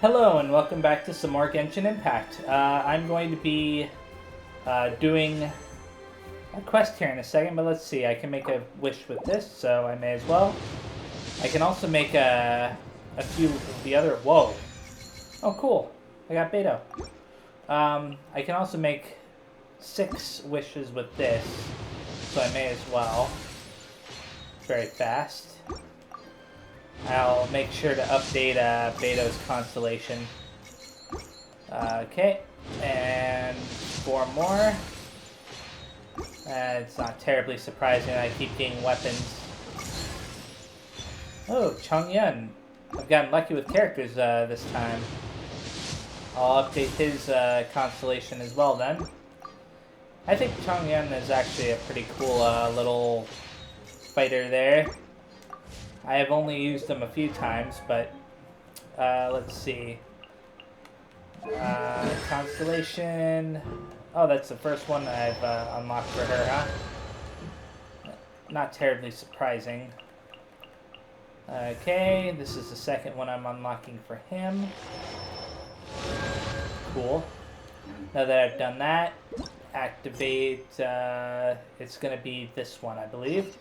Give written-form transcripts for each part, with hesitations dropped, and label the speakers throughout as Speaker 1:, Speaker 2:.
Speaker 1: Hello and welcome back to some more Genshin Impact. I'm going to be doing a quest here in a second, but let's see. I can make a wish with this, so I may as well. I can also make a few of the other... Whoa. Oh, cool. I got Beto. I can also make 6 wishes with this, so I may as well. Very fast. I'll make sure to update Beto's constellation. Okay, and 4 more. It's not terribly surprising I keep getting weapons. Oh, Chongyun. I've gotten lucky with characters this time. I'll update his constellation as well then. I think Chongyun is actually a pretty cool little fighter there. I have only used them a few times, but let's see. Constellation. Oh, that's the first one I've unlocked for her, huh? Not terribly surprising. Okay, this is the second one I'm unlocking for him. Cool. Now that I've done that, activate, it's going to be this one, I believe.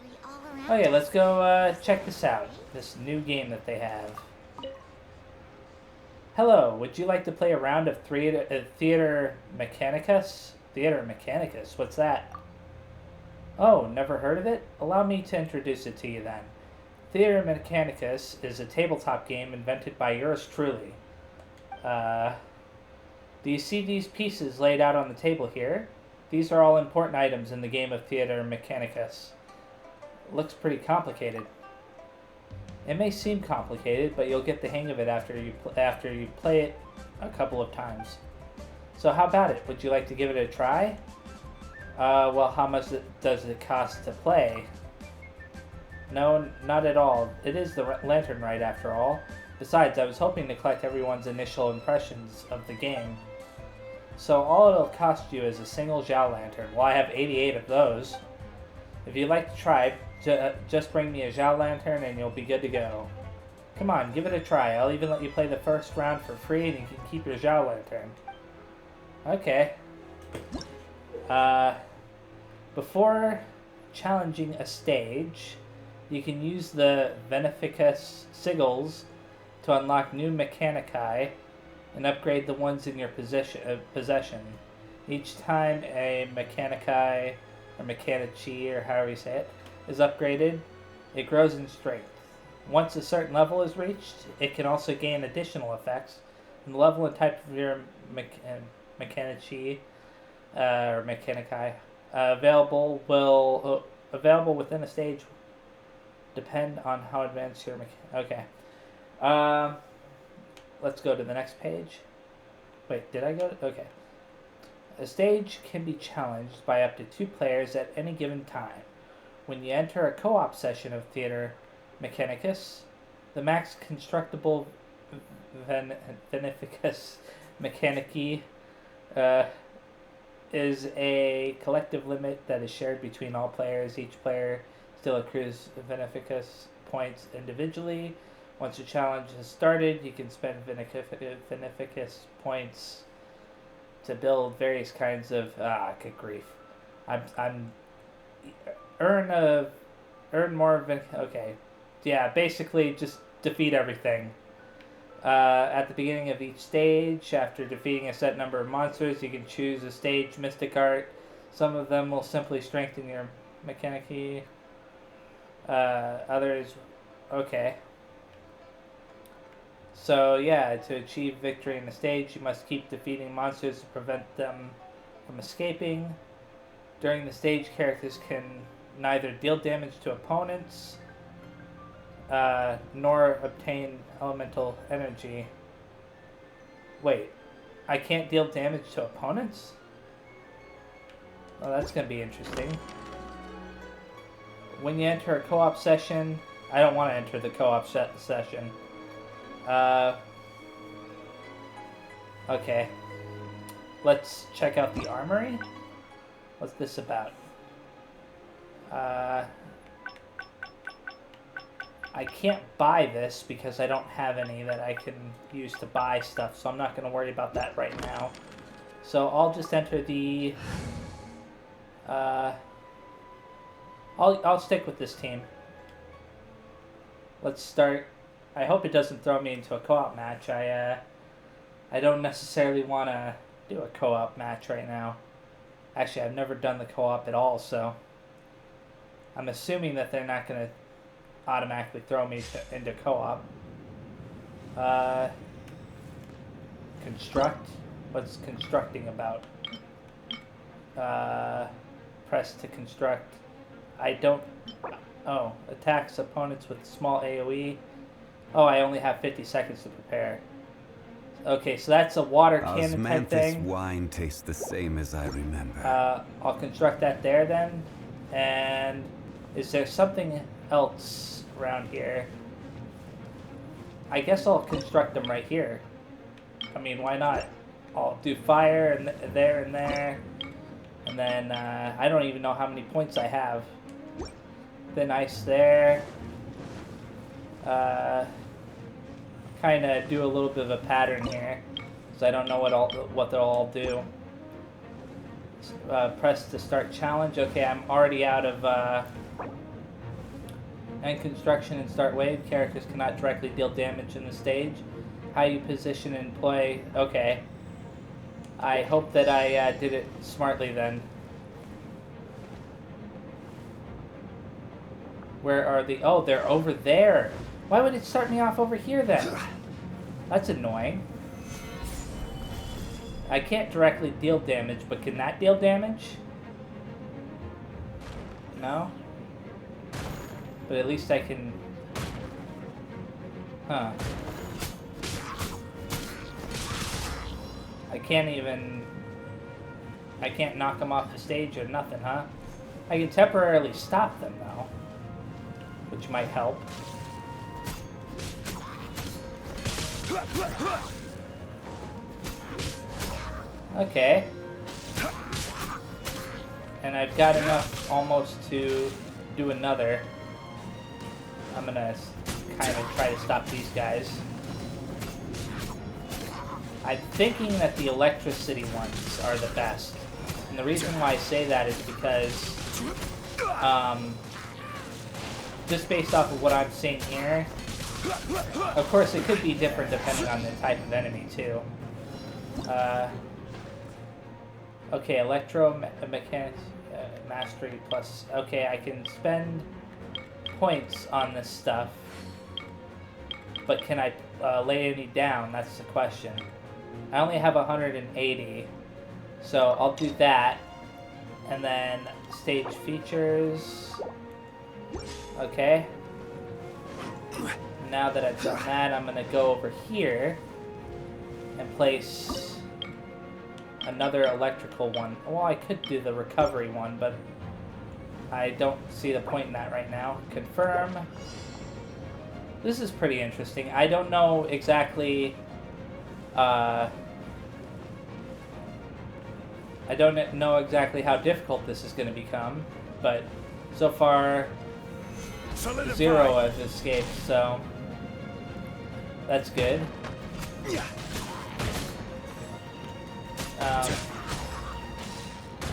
Speaker 1: Okay, let's go check this out. This new game that they have. Hello, would you like to play a round of Theater Mechanicus? Theater Mechanicus, what's that? Oh, never heard of it? Allow me to introduce it to you then. Theater Mechanicus is a tabletop game invented by yours truly. Do you see these pieces laid out on the table here? These are all important items in the game of Theater Mechanicus. Looks pretty complicated. It may seem complicated, but you'll get the hang of it after you play it a couple of times. So how about it? Would you like to give it a try? Well, how much does it cost to play? No, not at all. It is the Lantern Rite after all. Besides, I was hoping to collect everyone's initial impressions of the game. So all it'll cost you is a single Zhao Lantern. Well, I have 88 of those. If you'd like to try, just bring me a Zhao Lantern and you'll be good to go. Come on, give it a try. I'll even let you play the first round for free and you can keep your Zhao Lantern. Okay. Before challenging a stage, you can use the Veneficus sigils to unlock new Mechanici and upgrade the ones in your possession. Each time a Mechanici, or Mechanici, or however you say it, is upgraded, it grows in strength. Once a certain level is reached, it can also gain additional effects, and the level and type of your Mechanici, or Mechanici, available within a stage depend on how advanced your Okay. Let's go to the next page. Wait, did I go? Okay. A stage can be challenged by up to 2 players at any given time. When you enter a co-op session of Theater Mechanicus, the max constructible Veneficus Mechanici is a collective limit that is shared between all players. Each player still accrues Veneficus points individually. Once your challenge has started, you can spend Veneficus points to build various kinds of good grief. Earn more. Okay, yeah. Basically, just defeat everything. At the beginning of each stage, after defeating a set number of monsters, you can choose a stage mystic art. Some of them will simply strengthen your Mechanici. Others, okay. So yeah, to achieve victory in the stage, you must keep defeating monsters to prevent them from escaping. During the stage, characters can neither deal damage to opponents, nor obtain elemental energy. Wait, I can't deal damage to opponents? Well, that's going to be interesting. When you enter a co-op session, I don't want to enter the co-op session. Okay. Let's check out the armory. What's this about? I can't buy this because I don't have any that I can use to buy stuff, so I'm not going to worry about that right now. So I'll just enter the... I'll stick with this team. Let's start. I hope it doesn't throw me into a co-op match. I don't necessarily want to do a co-op match right now. Actually, I've never done the co-op at all, so I'm assuming that they're not going to automatically throw me into co-op. Construct. What's constructing about? Press to construct. I don't... Oh, attacks opponents with small AoE. Oh, I only have 50 seconds to prepare. Okay, so that's a water cannon type thing.
Speaker 2: Wine tastes the same as I remember.
Speaker 1: I'll construct that there then. And is there something else around here? I guess I'll construct them right here. I mean, why not? I'll do fire and there and there. And then I don't even know how many points I have. Then ice there. Kind of do a little bit of a pattern here, because I don't know what they'll all do. Press to start challenge. Okay, I'm already out of end construction and start wave. Characters cannot directly deal damage in the stage. How you position and play. Okay. I hope that I did it smartly then. Where are the... Oh, they're over there. Why would it start me off over here then? That's annoying. I can't directly deal damage, but can that deal damage? No? But at least I can... Huh. I can't even... I can't knock them off the stage or nothing, huh? I can temporarily stop them, though. Which might help. Okay. And I've got enough almost to do another. I'm gonna kind of try to stop these guys. I'm thinking that the electricity ones are the best. And the reason why I say that is because just based off of what I'm seeing here, of course it could be different depending on the type of enemy too. Okay, electromechanics mastery plus. Okay, I can spend points on this stuff, but can I lay any down? That's the question. I only have 180, so I'll do that, and then stage features. Okay. Now that I've done that, I'm gonna go over here and place another electrical one. Well, I could do the recovery one, but I don't see the point in that right now. Confirm. This is pretty interesting. I don't know exactly... I don't know exactly how difficult this is going to become, but so far, 0 have escaped, so that's good.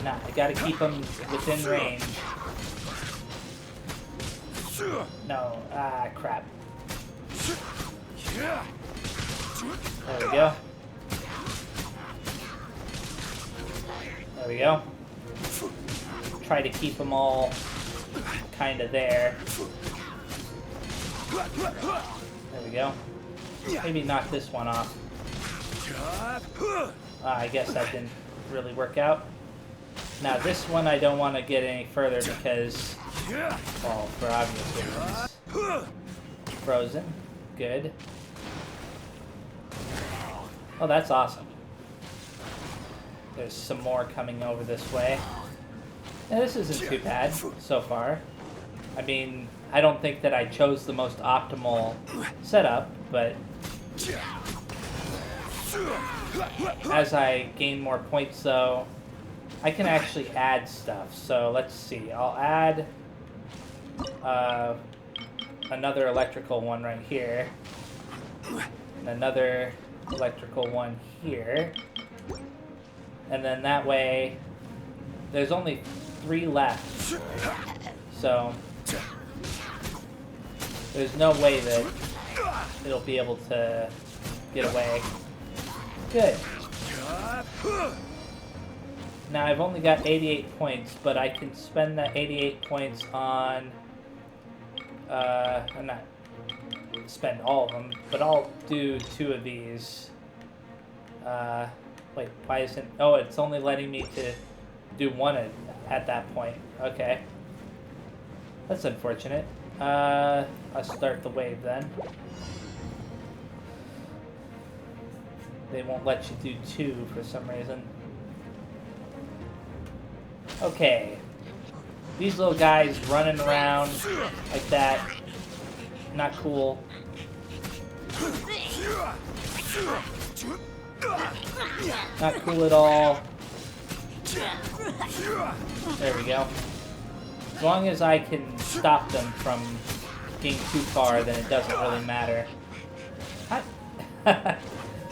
Speaker 1: Nah, I gotta keep them within range. No, crap. There we go. There we go. Try to keep them all kind of there. There we go. Maybe knock this one off. I guess that didn't really work out. Now this one I don't want to get any further because, well, for obvious reasons. Frozen. Good. Oh, that's awesome. There's some more coming over this way. Now, this isn't too bad so far. I mean, I don't think that I chose the most optimal setup, but as I gain more points, though, I can actually add stuff. So let's see. I'll add another electrical one right here. And another electrical one here. And then that way, there's only 3 left. So, there's no way that it'll be able to get away. Good. Now, I've only got 88 points, but I can spend that 88 points on... I'm not spend all of them, but I'll do 2 of these. Wait, why isn't... Oh, it's only letting me to do 1 at that point. Okay. That's unfortunate. I'll start the wave then. They won't let you do 2 for some reason. Okay. These little guys running around like that. Not cool. Not cool at all. There we go. As long as I can stop them from getting too far, then it doesn't really matter. That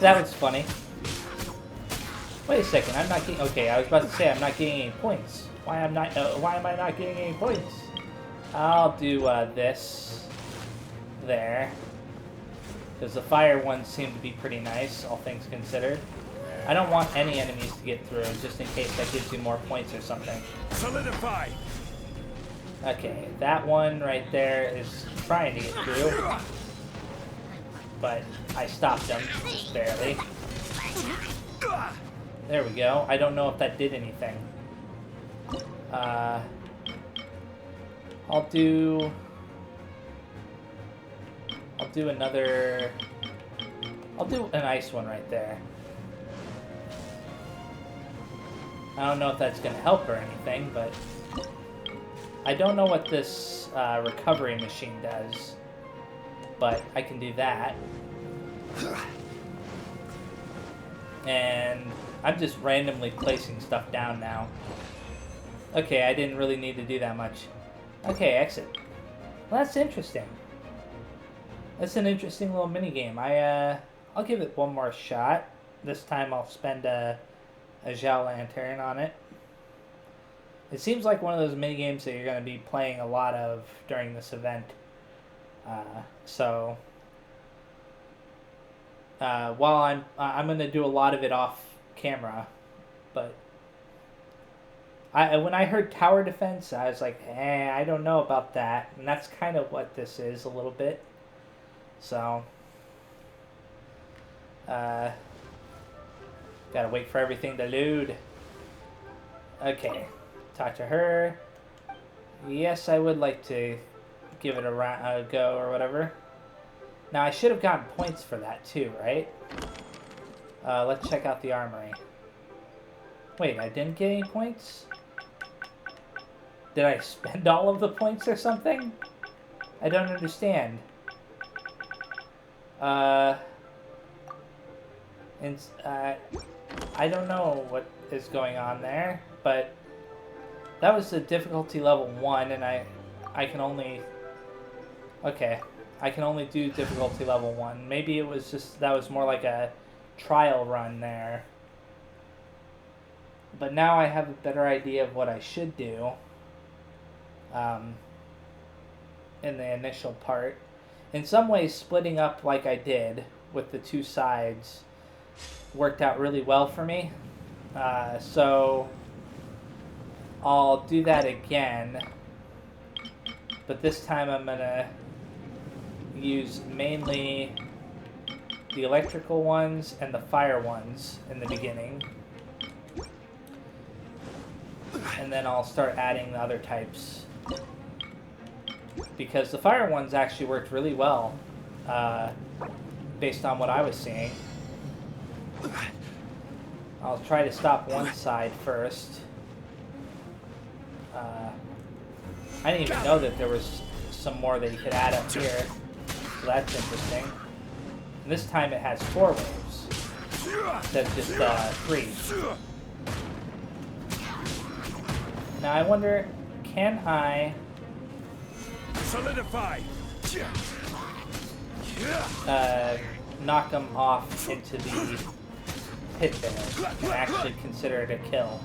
Speaker 1: was funny. Wait a second, I'm not getting... Okay, I was about to say I'm not getting any points. Why am I not getting any points? I'll do this there. Because the fire ones seem to be pretty nice, all things considered. I don't want any enemies to get through, just in case that gives you more points or something.
Speaker 3: Solidify.
Speaker 1: Okay, that one right there is trying to get through. But I stopped him, just barely. There we go. I don't know if that did anything. I'll do another... I'll do an ice one right there. I don't know if that's going to help or anything, but... I don't know what this recovery machine does, but I can do that. And I'm just randomly placing stuff down now. Okay, I didn't really need to do that much. Okay, exit. Well, that's interesting. That's an interesting little minigame. I'll give it one more shot. This time I'll spend a Zhao Lantern on it. It seems like one of those minigames that you're going to be playing a lot of during this event. While I'm going to do a lot of it off camera, but when I heard tower defense, I was like, I don't know about that, and that's kind of what this is a little bit. So, gotta wait for everything to load. Okay. Talk to her. Yes, I would like to give it a go or whatever. Now, I should have gotten points for that too, right? Let's check out the armory. Wait, I didn't get any points? Did I spend all of the points or something? I don't understand. I don't know what is going on there, but that was the difficulty level 1, and I can only... Okay, I can only do difficulty level 1. Maybe it was just... That was more like a trial run there. But now I have a better idea of what I should do in the initial part. In some ways, splitting up like I did with the 2 sides worked out really well for me. So... I'll do that again, but this time I'm gonna use mainly the electrical ones and the fire ones in the beginning, and then I'll start adding the other types, because the fire ones actually worked really well based on what I was seeing. I'll try to stop one side first. I didn't even know that there was some more that you could add up here, so that's interesting. And this time it has 4 waves instead of just 3. Now I wonder, can I...
Speaker 3: Solidify.
Speaker 1: knock him off into the pit there and actually consider it a kill.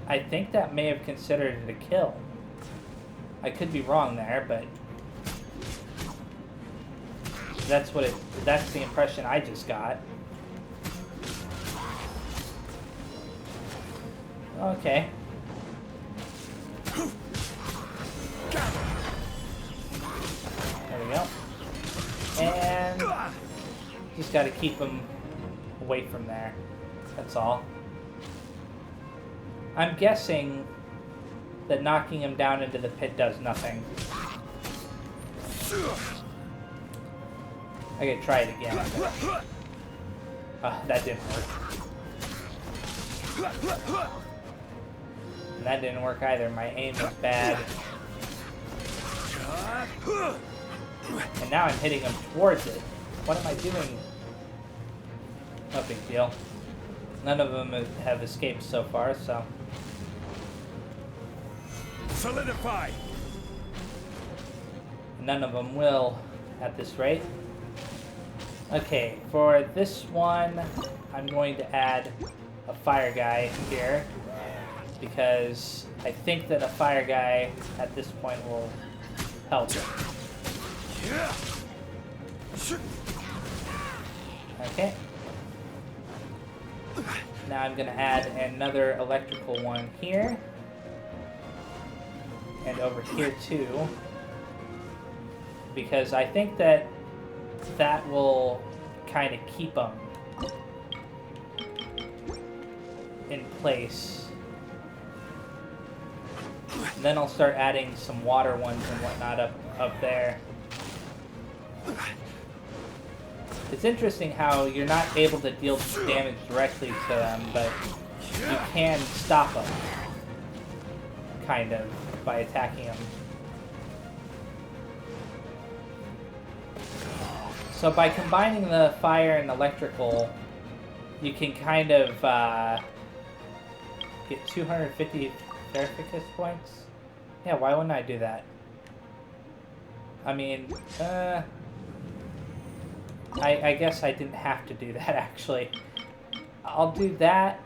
Speaker 1: I think that may have considered it a kill. I could be wrong there, but that's the impression I just got. Okay. There we go. And just got to keep him away from there. That's all. I'm guessing that knocking him down into the pit does nothing. I could try it again. That didn't work. And that didn't work either. My aim is bad. And now I'm hitting him towards it. What am I doing? No big deal. None of them have escaped so far, so...
Speaker 3: Solidify!
Speaker 1: None of them will at this rate. Okay, for this one, I'm going to add a fire guy here, because I think that a fire guy at this point will help. Okay. Now I'm going to add another electrical one here. And over here too. Because I think that that will kind of keep them in place. And then I'll start adding some water ones and whatnot up there. It's interesting how you're not able to deal damage directly to them, but you can stop them, kind of, by attacking them. So by combining the fire and electrical, you can kind of get 250 verificus points. Yeah, why wouldn't I do that? I mean, I guess I didn't have to do that, actually. I'll do that,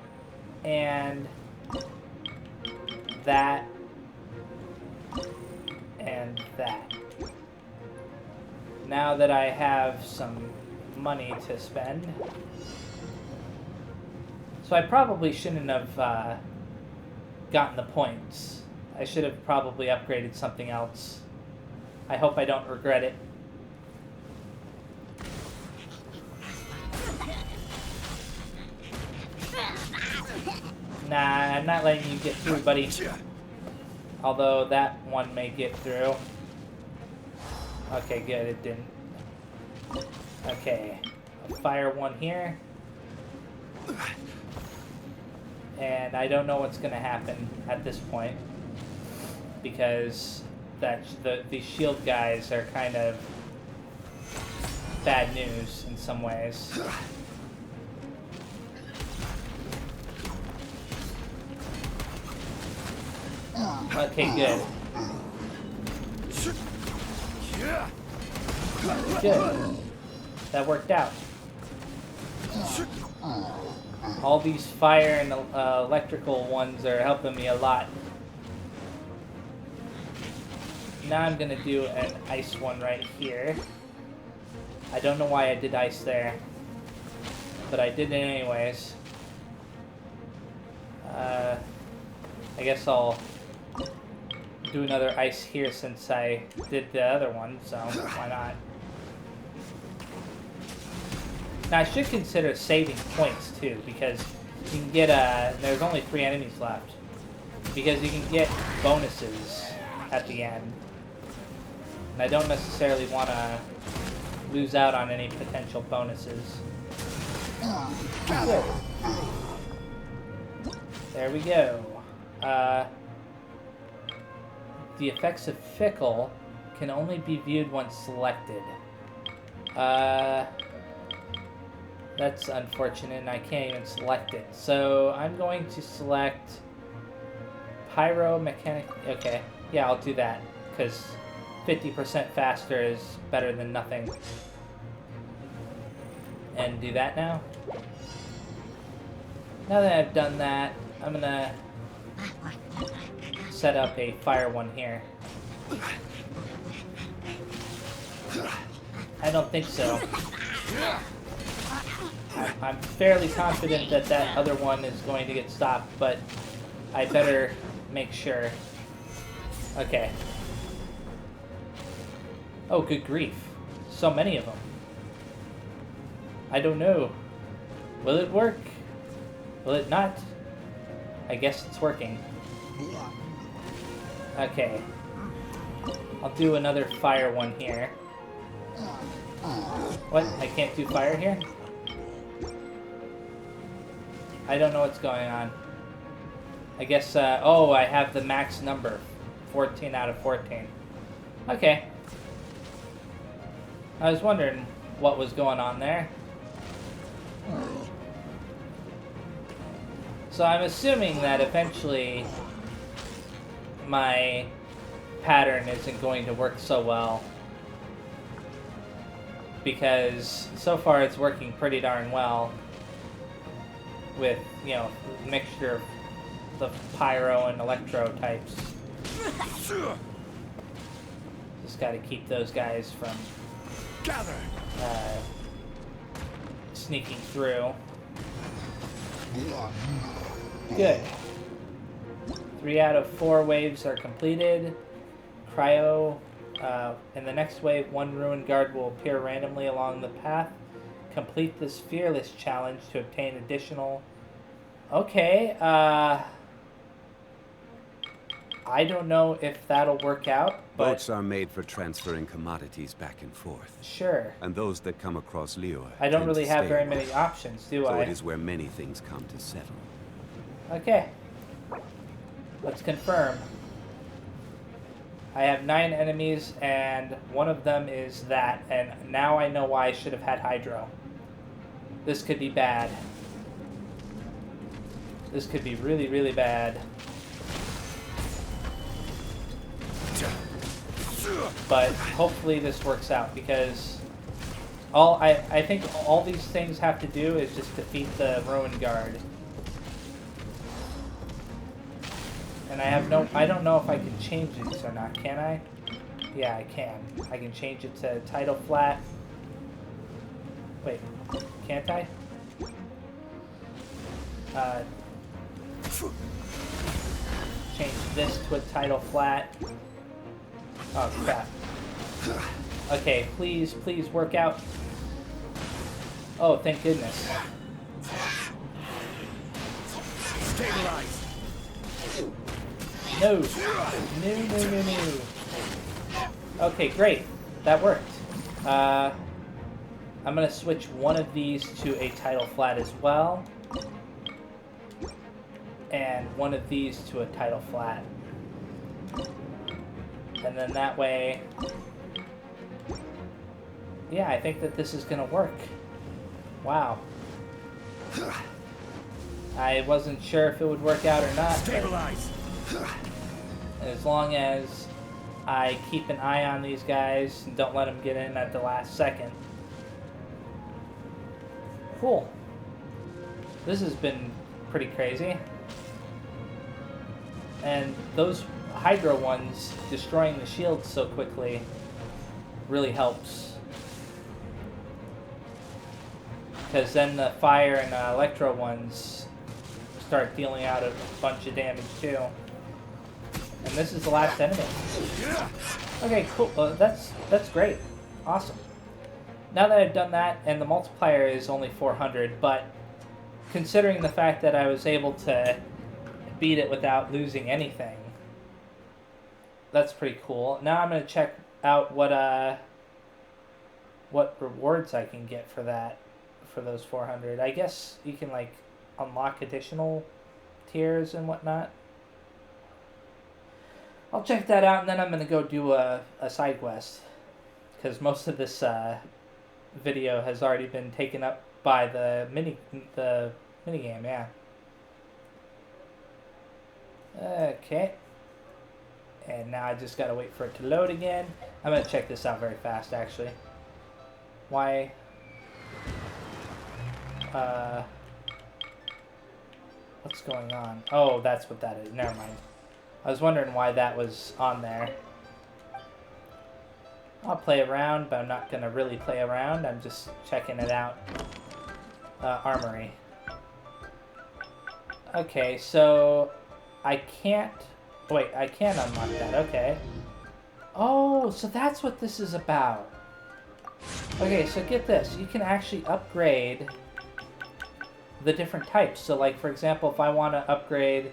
Speaker 1: and that, and that. Now that I have some money to spend. So I probably shouldn't have gotten the points. I should have probably upgraded something else. I hope I don't regret it. Nah, I'm not letting you get through, buddy. Although that one may get through. Okay, good, it didn't. Okay, I'll fire one here. And I don't know what's going to happen at this point. Because these shield guys are kind of bad news in some ways. Okay, good. Good. That worked out. All these fire and electrical ones are helping me a lot. Now I'm gonna do an ice one right here. I don't know why I did ice there, but I did it anyways. I guess I'll do another ice here since I did the other one, so why not? Now I should consider saving points too, because you can get there's only 3 enemies left, because you can get bonuses at the end. And I don't necessarily want to lose out on any potential bonuses. Good. There we go. The effects of Fickle can only be viewed once selected. That's unfortunate, and I can't even select it. So I'm going to select Pyromechanic. Okay, yeah, I'll do that. because 50% faster is better than nothing. And do that now. Now that I've done that, I'm gonna set up a fire one here. I don't think so. I'm fairly confident that that other one is going to get stopped, but I better make sure. Okay. Oh, good grief. So many of them. I don't know. Will it work? Will it not? I guess it's working. Okay. I'll do another fire one here. What? I can't do fire here? I don't know what's going on. I guess, oh, I have the max number. 14 out of 14. Okay. I was wondering what was going on there. So I'm assuming that eventually my pattern isn't going to work so well, because so far it's working pretty darn well with, you know, a mixture of the pyro and electro types. Just got to keep those guys from sneaking through. Good. 3 out of 4 waves are completed. Cryo. In the next wave, 1 ruined guard will appear randomly along the path. Complete this fearless challenge to obtain additional... Okay, I don't know if that'll work out, but...
Speaker 2: Boats are made for transferring commodities back and forth.
Speaker 1: Sure.
Speaker 2: And those that come across Liyue
Speaker 1: I don't
Speaker 2: tend
Speaker 1: really
Speaker 2: to
Speaker 1: have
Speaker 2: stay
Speaker 1: very
Speaker 2: a
Speaker 1: many
Speaker 2: while.
Speaker 1: options, do
Speaker 2: So
Speaker 1: I?
Speaker 2: it is where many things come to settle.
Speaker 1: Okay. Let's confirm. I have 9 enemies, and one of them is that, and now I know why I should have had Hydro. This could be bad. This could be really, really bad. But hopefully this works out, because I think all these things have to do is just defeat the Ruin Guard. And I don't know if I can change these or not, can I? Yeah, I can. I can change it to title flat. Wait, can't I? Change this to a title flat. Oh, crap. Okay, please, please work out. Oh, thank goodness.
Speaker 3: Stabilize.
Speaker 1: No. No, no, no, no. Okay, great. That worked. I'm going to switch one of these to a title flat as well. And one of these to a title flat. And then that way... Yeah, I think that this is going to work. Wow. I wasn't sure if it would work out or not.
Speaker 3: Stabilize.
Speaker 1: As long as I keep an eye on these guys and don't let them get in at the last second. Cool. This has been pretty crazy. And those Hydro ones destroying the shields so quickly really helps. Because then the fire and electro ones start dealing out a bunch of damage too. And this is the last enemy. Okay, cool. That's great. Awesome. Now that I've done that, and the multiplier is only 400, but considering the fact that I was able to beat it without losing anything, that's pretty cool. Now I'm going to check out what rewards I can get for that, for those 400. I guess you can, like, unlock additional tiers and whatnot. I'll check that out, and then I'm going to go do a side quest, because most of this video has already been taken up by the minigame, yeah. Okay. And now I just gotta wait for it to load again. I'm gonna check this out very fast, actually. Why? What's going on? Oh, that's what that is. Never mind. I was wondering why that was on there. I'll play around, but I'm not gonna really play around. I'm just checking it out. Armory. Okay, so I can't... Wait, I can unlock that. Okay. Oh, so that's what this is about. Okay, so get this. You can actually upgrade the different types. So, like, for example, if I want to upgrade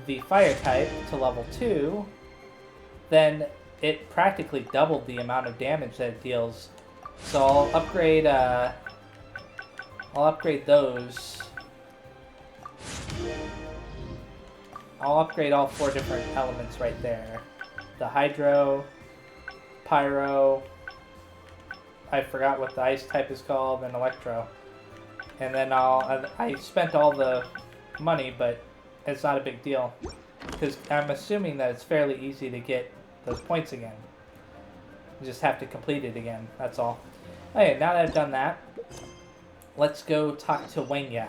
Speaker 1: the fire type to level 2, then it practically doubled the amount of damage that it deals. So I'll upgrade those. I'll upgrade all 4 different elements right there. The hydro, pyro, I forgot what the ice type is called, and electro. And then I spent all the money, but it's not a big deal. Because I'm assuming that it's fairly easy to get those points again. You just have to complete it again, that's all. Okay, now that I've done that, let's go talk to Wenya.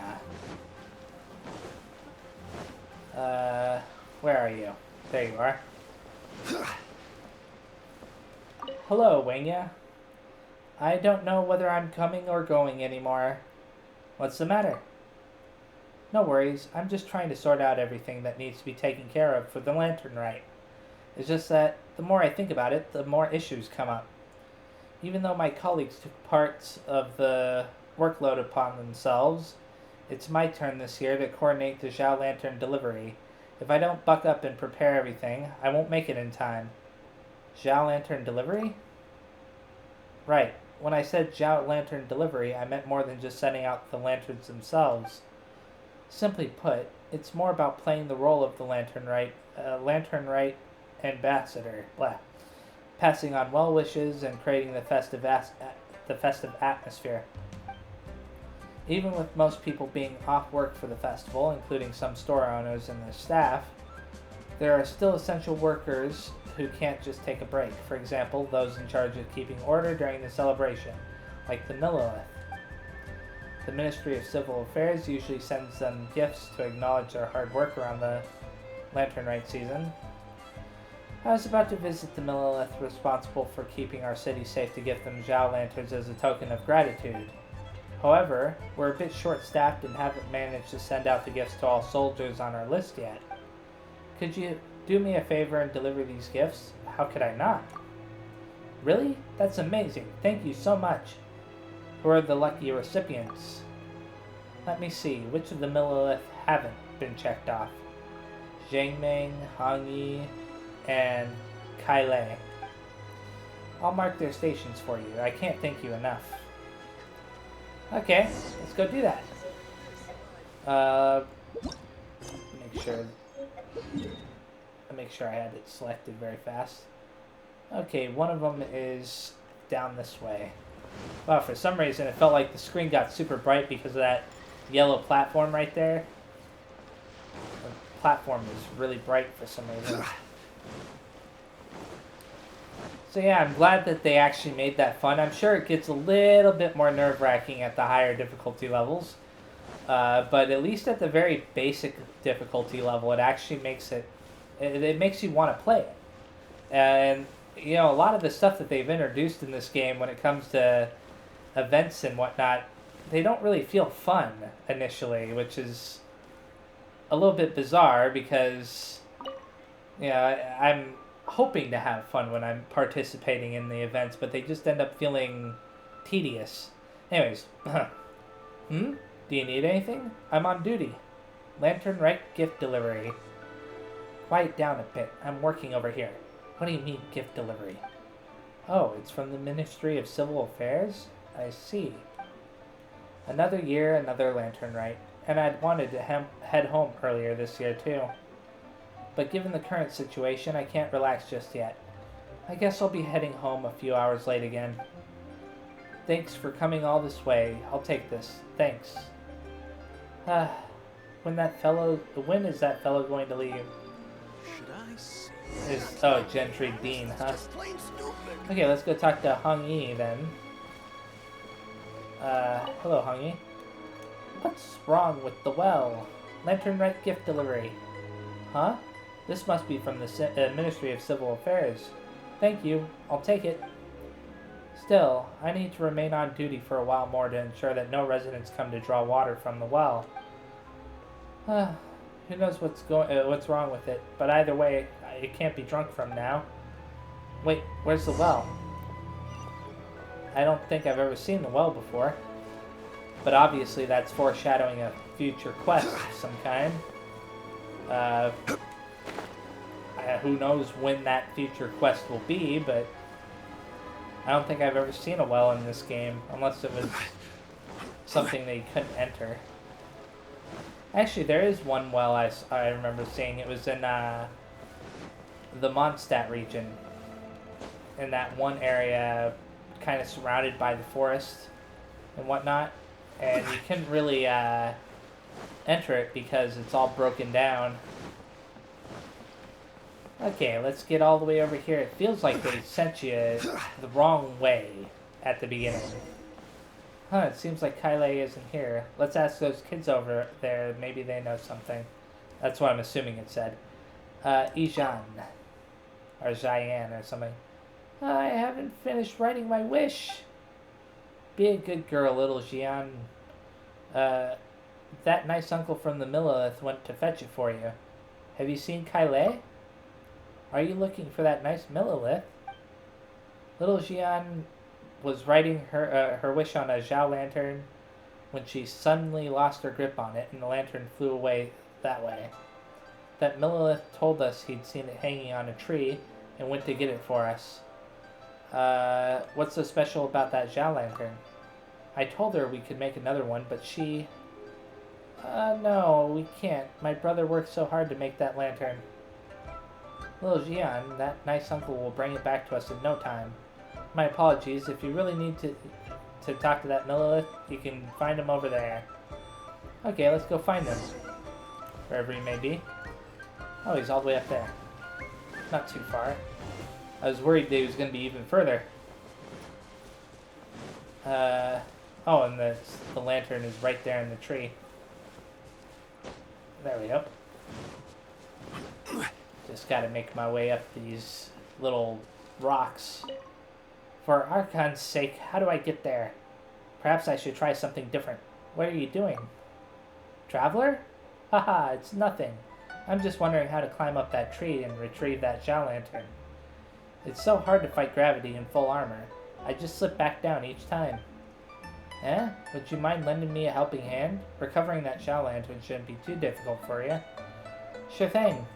Speaker 1: Where are you? There you are. Hello, Wenya. I don't know whether I'm coming or going anymore. What's the matter? No worries, I'm just trying to sort out everything that needs to be taken care of for the Lantern Rite. It's just that the more I think about it, the more issues come up. Even though my colleagues took parts of the workload upon themselves, it's my turn this year to coordinate the Zhao Lantern delivery. If I don't buck up and prepare everything, I won't make it in time. Zhao Lantern delivery? Right. When I said Zhao Lantern delivery, I meant more than just sending out the lanterns themselves. Simply put, it's more about playing the role of the Lantern Rite ambassador, passing on well wishes and creating the festive atmosphere. Even with most people being off work for the festival, including some store owners and their staff, there are still essential workers who can't just take a break. For example, those in charge of keeping order during the celebration, like the Millilith. The Ministry of Civil Affairs usually sends them gifts to acknowledge their hard work around the Lantern Rite season. I was about to visit the Millilith responsible for keeping our city safe to give them Zhao Lanterns as a token of gratitude. However, we're a bit short-staffed and haven't managed to send out the gifts to all soldiers on our list yet. Could you do me a favor and deliver these gifts? How could I not? Really? That's amazing. Thank you so much. Who are the lucky recipients? Let me see. Which of the Millilith haven't been checked off? Zhangming, Hangyi, and Kailei. I'll mark their stations for you. I can't thank you enough. Okay, let's go do that. Make sure I had it selected very fast. Okay, one of them is down this way. Wow, for some reason it felt like the screen got super bright because of that yellow platform right there. The platform is really bright for some reason. So yeah, I'm glad that they actually made that fun. I'm sure it gets a little bit more nerve-wracking at the higher difficulty levels. But at least at the very basic difficulty level, it actually makes it makes you want to play it. And, you know, a lot of the stuff that they've introduced in this game when it comes to events and whatnot, they don't really feel fun initially, which is a little bit bizarre because, you know, I'm hoping to have fun when I'm participating in the events, but they just end up feeling tedious. Anyways, do you need anything? I'm on duty. Lantern Rite gift delivery. Quiet down a bit. I'm working over here. What do you mean, gift delivery? Oh, it's from the Ministry of Civil Affairs? I see. Another year, another Lantern Rite. And I'd wanted to head home earlier this year, too. But given the current situation, I can't relax just yet. I guess I'll be heading home a few hours late again. Thanks for coming all this way. I'll take this. Thanks. When is that fellow going to leave?
Speaker 3: Should I say
Speaker 1: Oh, Gentry Dean, huh?
Speaker 3: Just plain stupid.
Speaker 1: Okay, let's go talk to Hung Yi then. Hello, Hung Yi. What's wrong with the well? Lantern Right gift delivery. Huh? This must be from the Ministry of Civil Affairs. Thank you. I'll take it. Still, I need to remain on duty for a while more to ensure that no residents come to draw water from the well. Who knows what's wrong with it? But either way, it can't be drunk from now. Wait, where's the well? I don't think I've ever seen the well before. But obviously that's foreshadowing a future quest of some kind. Who knows when that future quest will be, but I don't think I've ever seen a well in this game, unless it was something they couldn't enter. Actually, there is one well I remember seeing. It was in the Mondstadt region. In that one area, kind of surrounded by the forest and whatnot. And you couldn't really enter it because it's all broken down. Okay, let's get all the way over here. It feels like they sent you the wrong way at the beginning. Huh, it seems like Kyle isn't here. Let's ask those kids over there. Maybe they know something. That's what I'm assuming it said. Ijan. Or Zayan or something. I haven't finished writing my wish. Be a good girl, little Jian. That nice uncle from the Millilith went to fetch it for you. Have you seen Kyle? Are you looking for that nice Millilith? Little Jian was writing her wish on a Zhao lantern when she suddenly lost her grip on it and the lantern flew away that way. That Millilith told us he'd seen it hanging on a tree and went to get it for us. What's so special about that Zhao lantern? I told her we could make another one, but she... no, we can't. My brother worked so hard to make that lantern. Little Jian, that nice uncle will bring it back to us in no time. My apologies. If you really need to talk to that Millilith, you can find him over there. Okay, let's go find him. Wherever he may be. Oh, he's all the way up there. Not too far. I was worried that he was going to be even further. Oh, and the lantern is right there in the tree. There we go. Just gotta make my way up these little rocks. For Archon's sake, how do I get there? Perhaps I should try something different. What are you doing? Traveler? Haha, it's nothing. I'm just wondering how to climb up that tree and retrieve that Zhao lantern. It's so hard to fight gravity in full armor. I just slip back down each time. Eh? Would you mind lending me a helping hand? Recovering that Zhao lantern shouldn't be too difficult for you. Sure thing.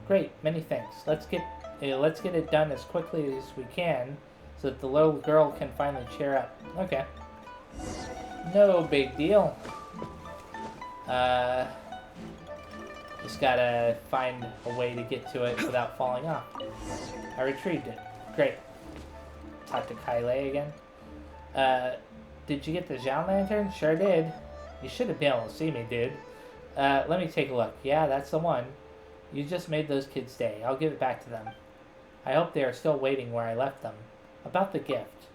Speaker 1: Great, many thanks. Let's get it done as quickly as we can, so that the little girl can finally cheer up. Okay. No big deal. Just gotta find a way to get to it without falling off. I retrieved it. Great. Talk to Kyle again. Did you get the Zhao lantern? Sure did. You should have been able to see me, dude. Let me take a look. Yeah, that's the one. You just made those kids stay. I'll give it back to them. I hope they are still waiting where I left them. About the gift.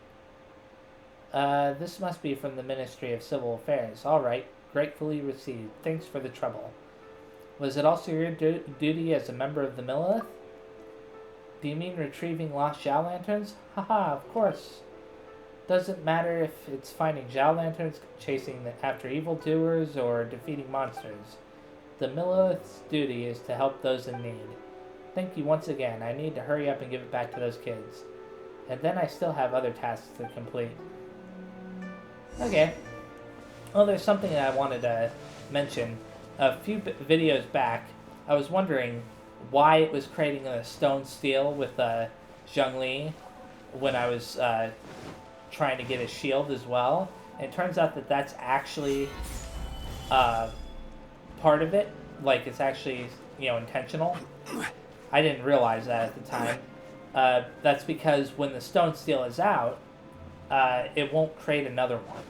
Speaker 1: This must be from the Ministry of Civil Affairs. All right. Gratefully received. Thanks for the trouble. Was it also your duty as a member of the Millilith? Do you mean retrieving lost Zhao lanterns? Haha, of course. Doesn't matter if it's finding Zhao lanterns, chasing after evildoers, or defeating monsters. The Millilith's duty is to help those in need. Thank you once again. I need to hurry up and give it back to those kids. And then I still have other tasks to complete. Okay. Well, there's something that I wanted to mention. A few videos back, I was wondering why it was creating a stone steel with Zhongli when I was trying to get a shield as well. And it turns out that that's actually part of it. Like, it's actually, intentional. I didn't realize that at the time. That's because when the stone steel is out, it won't create another one.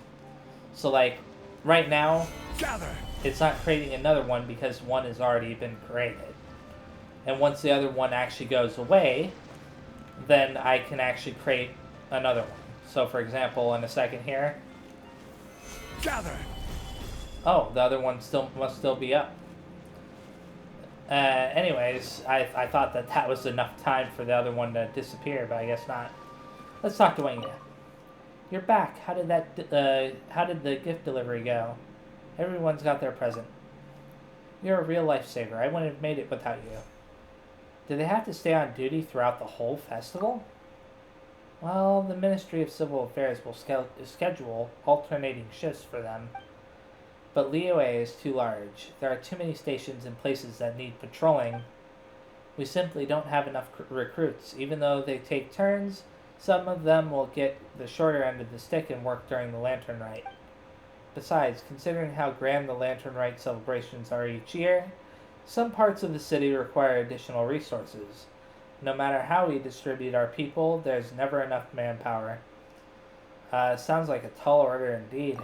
Speaker 1: So, like, right now,
Speaker 3: Gather.
Speaker 1: it's not creating another one because one has already been created. And once the other one actually goes away, then I can actually create another one. So for example, in a second here,
Speaker 3: Gather.
Speaker 1: oh, the other one must still be up. Anyways, I thought that was enough time for the other one to disappear, but I guess not. Let's talk to Wayne. You're back. How did the gift delivery go? Everyone's got their present. You're a real lifesaver. I wouldn't have made it without you. Did they have to stay on duty throughout the whole festival? Well, the Ministry of Civil Affairs will schedule alternating shifts for them. But Liyue is too large. There are too many stations and places that need patrolling. We simply don't have enough recruits. Even though they take turns, some of them will get the shorter end of the stick and work during the Lantern Rite. Besides, considering how grand the Lantern Rite celebrations are each year, some parts of the city require additional resources. No matter how we distribute our people, there's never enough manpower. Sounds like a tall order indeed.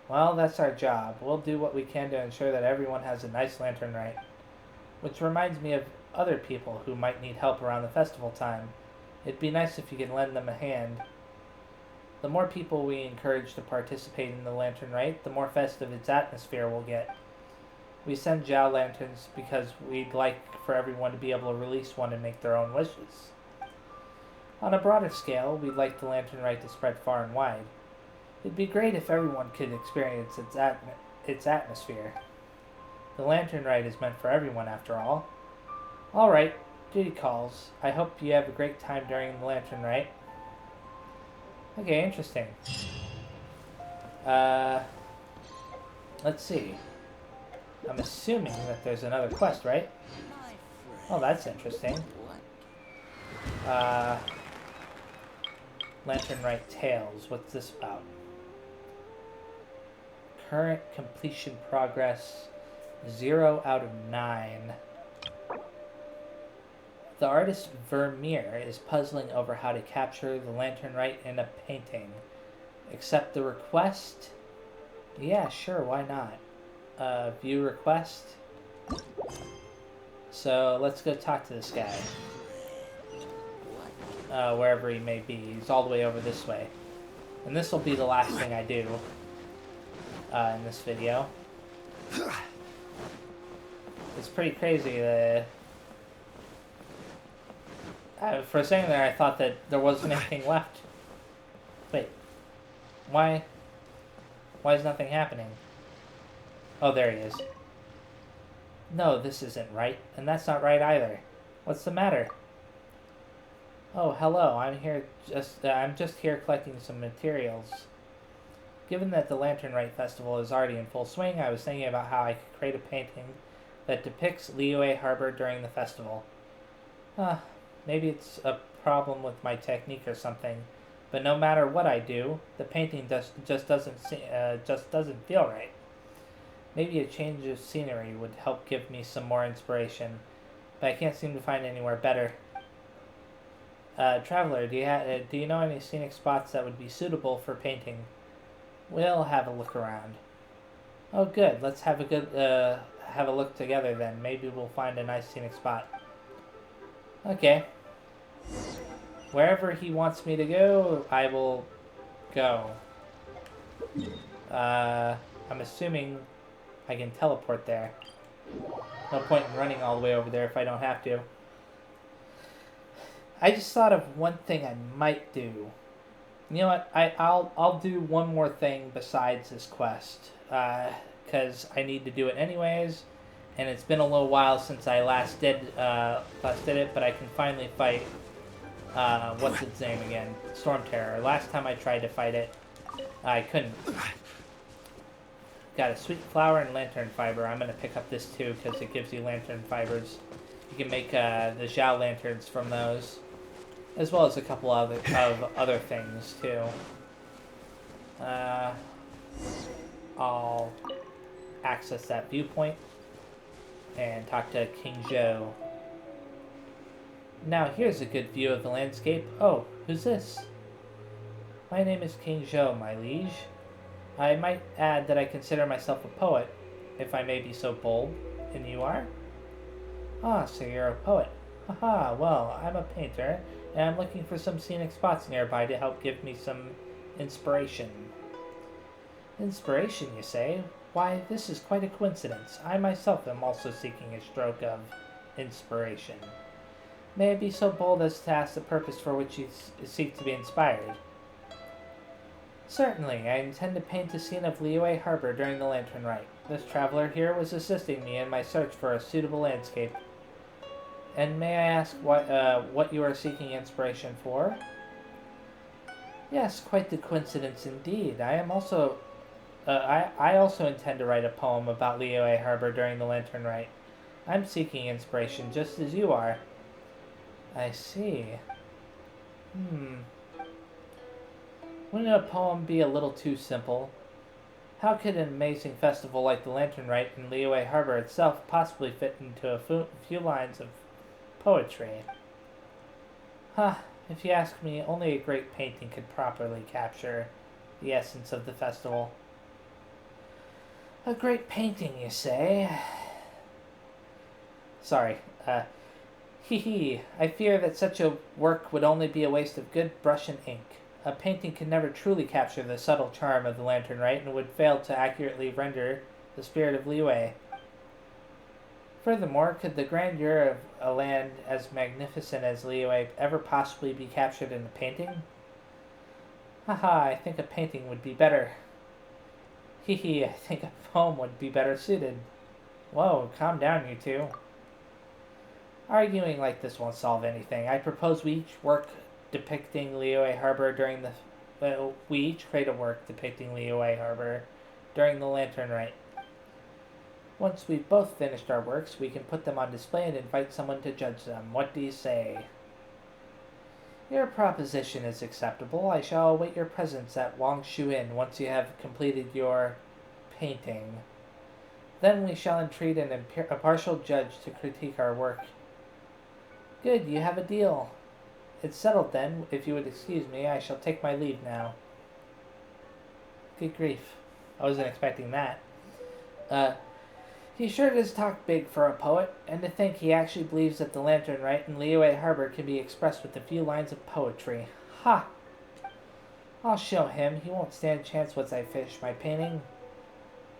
Speaker 1: Well, that's our job. We'll do what we can to ensure that everyone has a nice Lantern Rite. Which reminds me of other people who might need help around the festival time. It'd be nice if you could lend them a hand. The more people we encourage to participate in the Lantern Rite, the more festive its atmosphere will get. We send Zhao lanterns because we'd like for everyone to be able to release one and make their own wishes. On a broader scale, we'd like the Lantern Rite to spread far and wide. It'd be great if everyone could experience its atmosphere. The Lantern Rite is meant for everyone, after all. Alright, duty calls. I hope you have a great time during the Lantern Rite. Okay, interesting. Let's see. I'm assuming that there's another quest, right? Oh, that's interesting. Lantern Rite Tales. What's this about? Current completion progress 0 out of 9. The artist Vermeer is puzzling over how to capture the Lantern Rite in a painting. Accept the request? Yeah, sure, why not? View request. So let's go talk to this guy. Wherever he may be. He's all the way over this way. And this will be the last thing I do in this video. It's pretty crazy. For a second there, I thought that there wasn't anything left. Wait. Why is nothing happening? Oh, there he is. No, this isn't right. And that's not right either. What's the matter? Oh, hello. I'm just here collecting some materials. Given that the Lantern Rite Festival is already in full swing, I was thinking about how I could create a painting that depicts Liyue Harbor during the festival. Maybe it's a problem with my technique or something, but no matter what I do, the painting just doesn't feel right. Maybe a change of scenery would help give me some more inspiration, but I can't seem to find anywhere better. Traveler, do you know any scenic spots that would be suitable for painting? We'll have a look around. Oh, good. Let's have a look together then. Maybe we'll find a nice scenic spot. Okay. Wherever he wants me to go, I will go. I'm assuming I can teleport there. No point in running all the way over there if I don't have to. I just thought of one thing I might do. You know what? I'll do one more thing besides this quest, because I need to do it anyways, and it's been a little while since I last did it, but I can finally fight. What's its name again? Storm Terror. Last time I tried to fight it, I couldn't. Got a sweet flower and lantern fiber. I'm gonna pick up this too because it gives you lantern fibers. You can make the Zhao lanterns from those, as well as a couple of other things too. I'll access that viewpoint and talk to King Zhou. Now here's a good view of the landscape. Oh, who's this? My name is King Zhou, my liege. I might add that I consider myself a poet, if I may be so bold. And you are? Ah, so you're a poet. Haha, well, I'm a painter, and I'm looking for some scenic spots nearby to help give me some inspiration. Inspiration, you say? Why, this is quite a coincidence. I myself am also seeking a stroke of inspiration. May I be so bold as to ask the purpose for which you seek to be inspired? Certainly, I intend to paint a scene of Liyue Harbor during the Lantern Rite. This traveler here was assisting me in my search for a suitable landscape. And may I ask what you are seeking inspiration for? Yes, quite the coincidence indeed. I also intend to write a poem about Liyue Harbor during the Lantern Rite. I'm seeking inspiration just as you are. I see. Wouldn't a poem be a little too simple? How could an amazing festival like the Lantern Rite in Liyue Harbor itself possibly fit into a few lines of poetry? If you ask me, only a great painting could properly capture the essence of the festival. A great painting, you say? Sorry, I fear that such a work would only be a waste of good brush and ink. A painting can never truly capture the subtle charm of the Lantern Rite and would fail to accurately render the spirit of Liyue. Furthermore, could the grandeur of a land as magnificent as Liyue ever possibly be captured in a painting? I think a painting would be better. I think a poem would be better suited. Whoa, calm down, you two. Arguing like this won't solve anything. I propose we each work depicting Liyue Harbor during the... we each create a work depicting Liyue Harbor during the Lantern Rite. Once we've both finished our works, we can put them on display and invite someone to judge them. What do you say? Your proposition is acceptable. I shall await your presence at Wangshu Inn once you have completed your painting. Then we shall entreat an impartial judge to critique our work. Good, you have a deal. It's settled then. If you would excuse me, I shall take my leave now. Good grief. I wasn't expecting that. He sure does talk big for a poet, and to think he actually believes that the Lantern Rite in Liyue Harbor can be expressed with a few lines of poetry. Ha! I'll show him. He won't stand a chance once I finish my painting.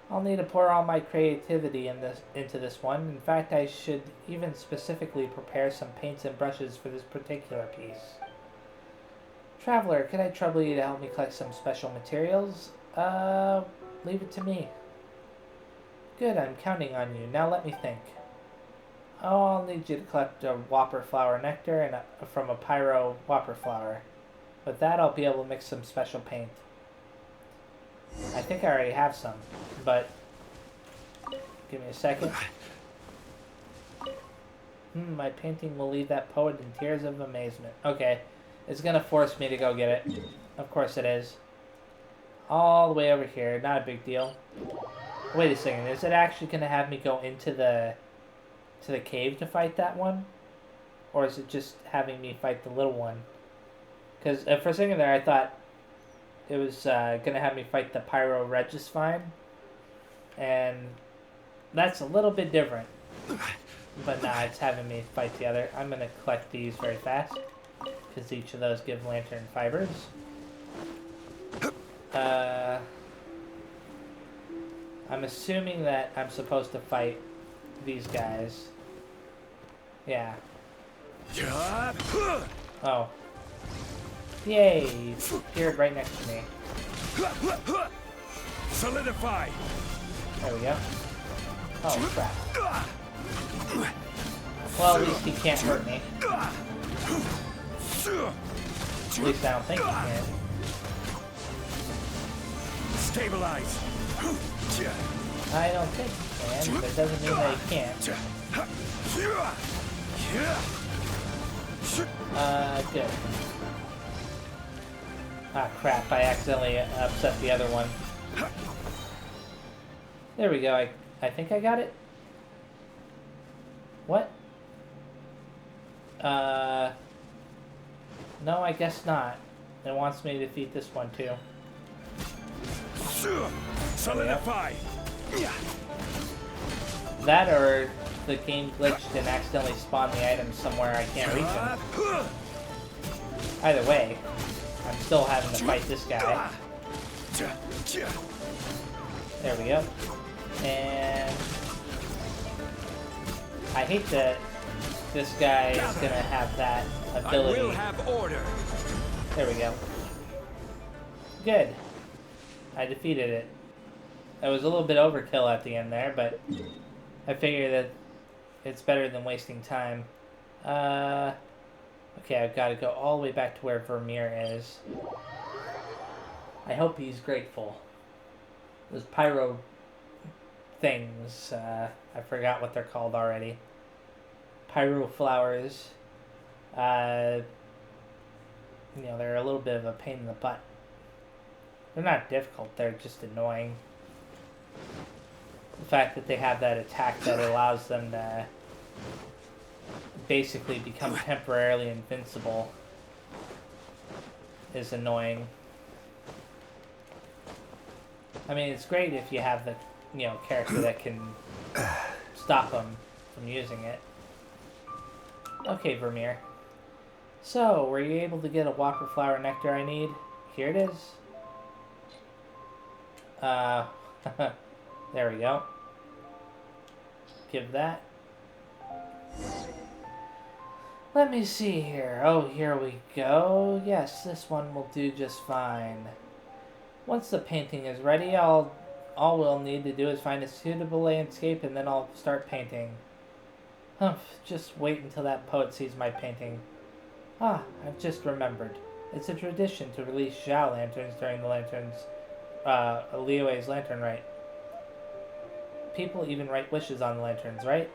Speaker 1: I'll need to pour all my creativity into this one. In fact, I should even specifically prepare some paints and brushes for this particular piece. Traveler, could I trouble you to help me collect some special materials? Leave it to me. Good, I'm counting on you. Now let me think. Oh, I'll need you to collect a whopper flower nectar and from a pyro whopper flower. With that, I'll be able to mix some special paint. I think I already have some, but give me a second. My painting will leave that poet in tears of amazement. Okay, it's gonna force me to go get it. Of course it is. All the way over here, not a big deal. Wait a second, is it actually gonna have me go into the cave to fight that one? Or is it just having me fight the little one? Because for a second there I thought it was gonna have me fight the Pyro Regisvine, and that's a little bit different. But nah, it's having me fight the other. I'm gonna collect these very fast, because each of those give lantern fibers. I'm assuming that I'm supposed to fight these guys. Yeah. Oh. Yay, he appeared right next to me.
Speaker 3: Solidify.
Speaker 1: There we go. Oh, crap. Well, at least he can't hurt me. At least I don't think he can.
Speaker 3: Stabilize.
Speaker 1: I don't think he can, but it doesn't mean that he can't. Good. Ah, crap, I accidentally upset the other one. There we go, I think I got it? What? No, I guess not. It wants me to defeat this one, too.
Speaker 3: Solidify.
Speaker 1: That or the game glitched and accidentally spawned the items somewhere I can't reach them. Either way, I'm still having to fight this guy. There we go. And I hate that this guy is gonna have that ability.
Speaker 3: I will have order.
Speaker 1: There we go. Good. I defeated it. It was a little bit overkill at the end there, but I figure that it's better than wasting time. Okay, I've got to go all the way back to where Vermeer is. I hope he's grateful. Those pyro things, I forgot what they're called already. Pyro flowers. You know, they're a little bit of a pain in the butt. They're not difficult, they're just annoying. The fact that they have that attack that allows them to basically become temporarily invincible is annoying. I mean, it's great if you have the, you know, character that can stop them from using it. Okay, Vermeer. So, were you able to get a Whopper Flower Nectar I need? Here it is. There we go. Give that. Let me see here. Oh, here we go. Yes, this one will do just fine. Once the painting is ready, all we'll need to do is find a suitable landscape and then I'll start painting. Humph, just wait until that poet sees my painting. Ah, I've just remembered. It's a tradition to release Zhao lanterns during the Liyue's lantern rite. People even write wishes on the lanterns, right?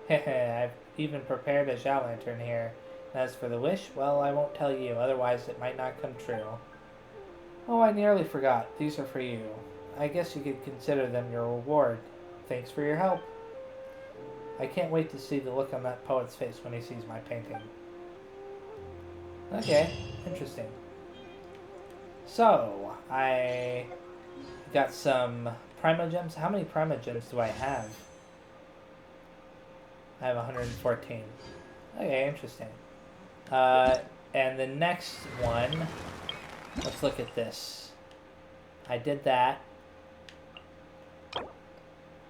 Speaker 1: Heh, I've even prepared a Zhao lantern here. As for the wish, well, I won't tell you, otherwise it might not come true. Oh, I nearly forgot. These are for you. I guess you could consider them your reward. Thanks for your help. I can't wait to see the look on that poet's face when he sees my painting. Okay, interesting. So, I got some Primogems. How many Primogems do I have? I have 114. Okay, interesting. And the next one, let's look at this. I did that.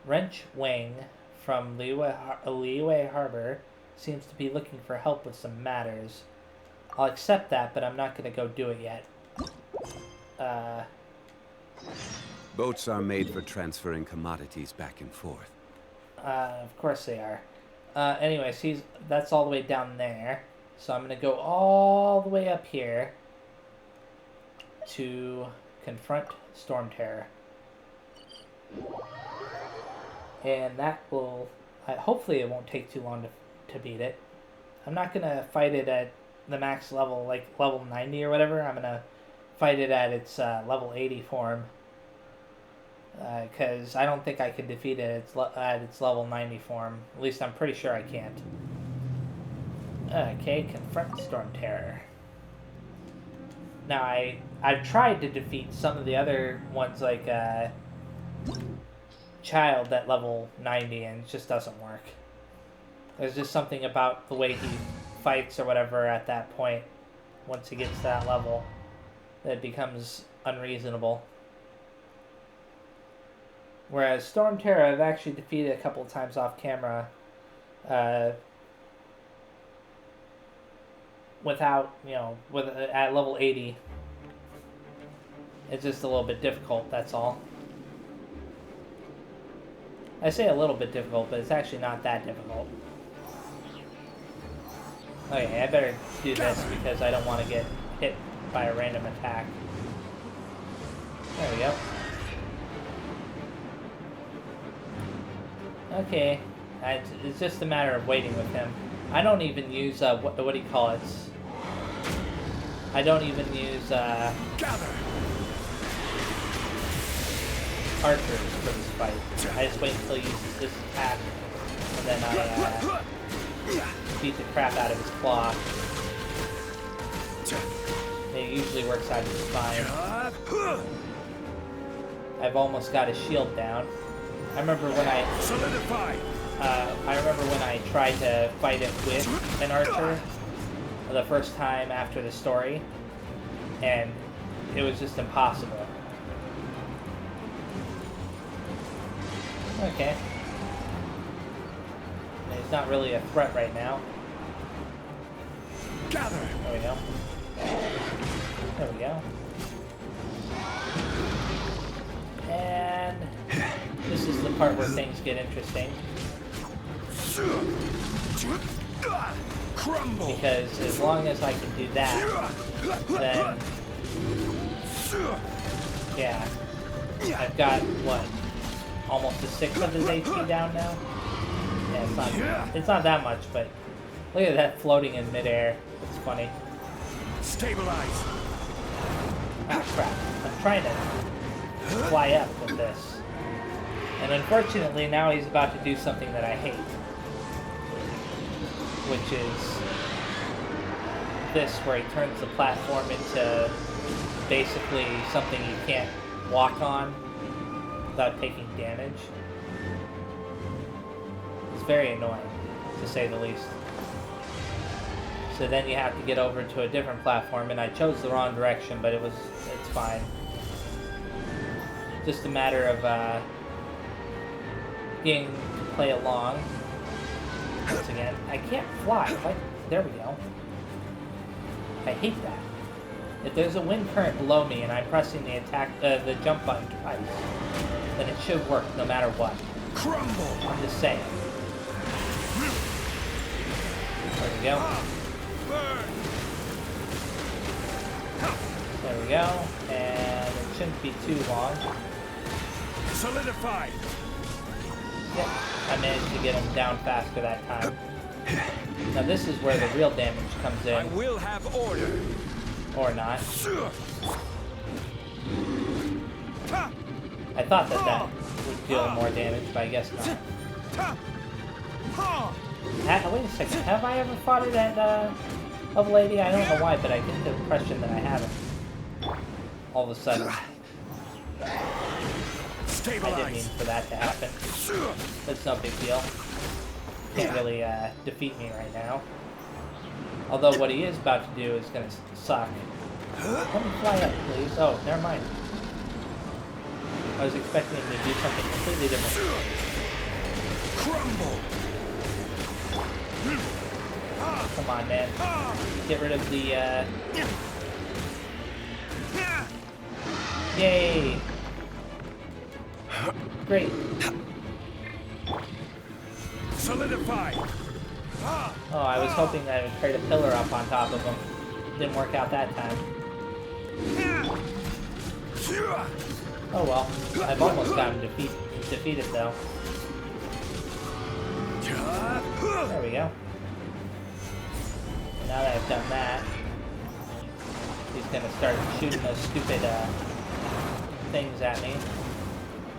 Speaker 1: Wrench Wing from Liyue Harbor seems to be looking for help with some matters. I'll accept that, but I'm not going to go do it yet.
Speaker 2: Boats are made for transferring commodities back and forth.
Speaker 1: Of course they are. Anyways, that's all the way down there. So I'm going to go all the way up here to confront Storm Terror. And that will... hopefully it won't take too long to beat it. I'm not going to fight it at the max level, like level 90 or whatever. I'm going to fight it at its level 80 form. Because I don't think I can defeat it at its level 90 form. At least I'm pretty sure I can't. Okay, confront Storm Terror. Now, I've tried to defeat some of the other ones, like Child at level 90, and it just doesn't work. There's just something about the way he fights or whatever at that point, once he gets to that level, that it becomes unreasonable. Whereas Storm Terror, I've actually defeated a couple of times off camera, without, you know, at level 80. It's just a little bit difficult, that's all. I say a little bit difficult, but it's actually not that difficult. Okay, I better do this because I don't want to get hit by a random attack. There we go. Okay, it's just a matter of waiting with him. I don't even use, what do you call it? I don't even use, archers for this fight. I just wait until he uses this attack, and then I, beat the crap out of his claw. It usually works out just fine. I've almost got his shield down. I remember when I...
Speaker 3: Solidify!
Speaker 1: I remember when I tried to fight it with an archer the first time after the story, and it was just impossible. Okay. He's not really a threat right now.
Speaker 3: Gather.
Speaker 1: There we go. There we go. And this is the part where things get interesting.
Speaker 3: Crumble.
Speaker 1: Because as long as I can do that, then yeah, I've got what, almost a sixth of his HP down now. Yeah, it's not that much, but look at that floating in midair. It's funny.
Speaker 3: Stabilize.
Speaker 1: Ah, crap! I'm trying to fly up with this, and unfortunately now he's about to do something that I hate, which is this, where he turns the platform into basically something you can't walk on without taking damage. It's very annoying, to say the least. So then you have to get over to a different platform, and I chose the wrong direction, but it's fine. Just a matter of getting to play along. Once again, I can't fly. What? There we go. I hate that. If there's a wind current below me and I'm pressing the the jump button twice, then it should work no matter what.
Speaker 3: Crumble.
Speaker 1: I'm just saying. There we go. There we go. And it shouldn't be too long.
Speaker 3: Solidify.
Speaker 1: Yep. I managed to get him down faster that time. Now this is where the real damage comes
Speaker 3: I
Speaker 1: in.
Speaker 3: will have order.
Speaker 1: Or not. I thought that would deal more damage, but I guess not. Wait a second, have I ever fought it at of Lady? I don't know why, but I get the impression that I haven't. All of a sudden. I didn't mean for that to happen. That's no big deal. Can't really defeat me right now. Although what he is about to do is going to suck. Let me fly up, please. Oh, never mind. I was expecting him to do something completely different.
Speaker 3: Crumble.
Speaker 1: Come on, man. Get rid of the, Yay! Great.
Speaker 3: Solidify.
Speaker 1: Oh, I was hoping that I would create a pillar up on top of him. Didn't work out that time. Oh well. I've almost got him defeated though. There we go. Now that I've done that, he's gonna start shooting those stupid things at me.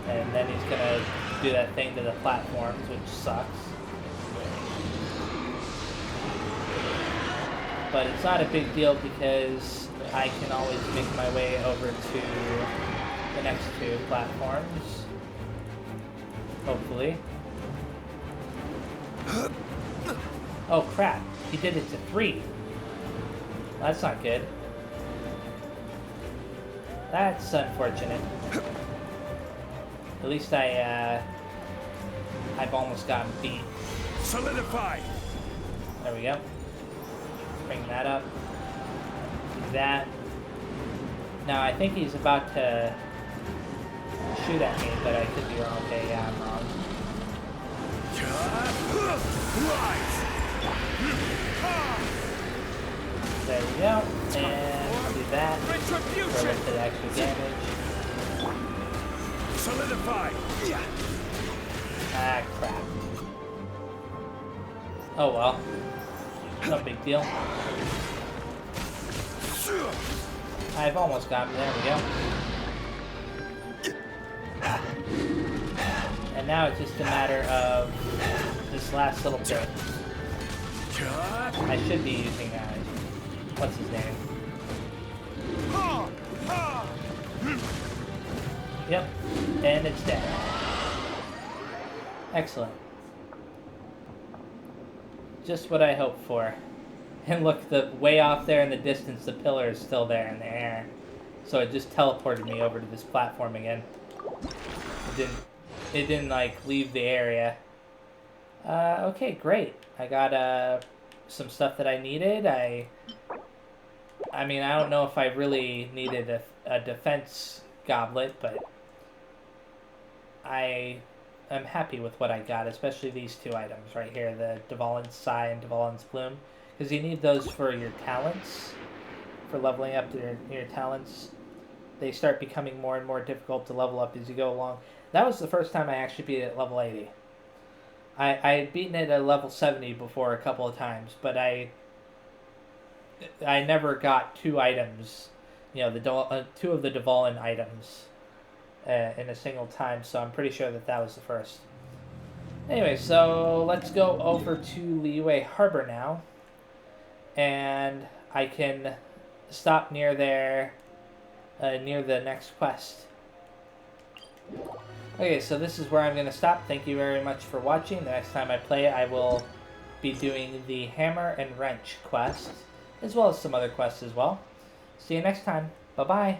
Speaker 1: And then he's gonna do that thing to the platforms, which sucks. But it's not a big deal because I can always make my way over to the next two platforms. Hopefully. Oh crap, he did it to 3. That's not good. That's unfortunate. At least I've almost gotten beat.
Speaker 3: Solidify.
Speaker 1: There we go. Bring that up. Do that. Now I think he's about to shoot at me, but I could be wrong. Okay, yeah, I'm wrong. There we go. And do that. For a little bit of extra damage.
Speaker 3: Solidify.
Speaker 1: Ah, crap. Oh well. No big deal. I've almost got him. There we go. And now it's just a matter of this last little bit. I should be using, what's his name? Yep. And it's dead. Excellent. Just what I hoped for. And look, the way off there in the distance, the pillar is still there in the air. So it just teleported me over to this platform again. It didn't like leave the area. Okay, great. I got some stuff that I needed. I mean, I don't know if I really needed a defense goblet, but I am happy with what I got, especially these two items right here, the Dvalin's Sigh and Dvalin's Plume, because you need those for your talents, for leveling up your talents. They start becoming more and more difficult to level up as you go along. That was the first time I actually beat it at level 80. I had beaten it at level 70 before a couple of times, but I never got two items, you know, two of the Dvalin items in a single time, so I'm pretty sure that was the first. Anyway, so let's go over to Liyue Harbor now, and I can stop near there, near the next quest. Okay, so this is where I'm going to stop. Thank you very much for watching. The next time I play, I will be doing the Hammer and Wrench quest, as well as some other quests as well. See you next time. Bye-bye.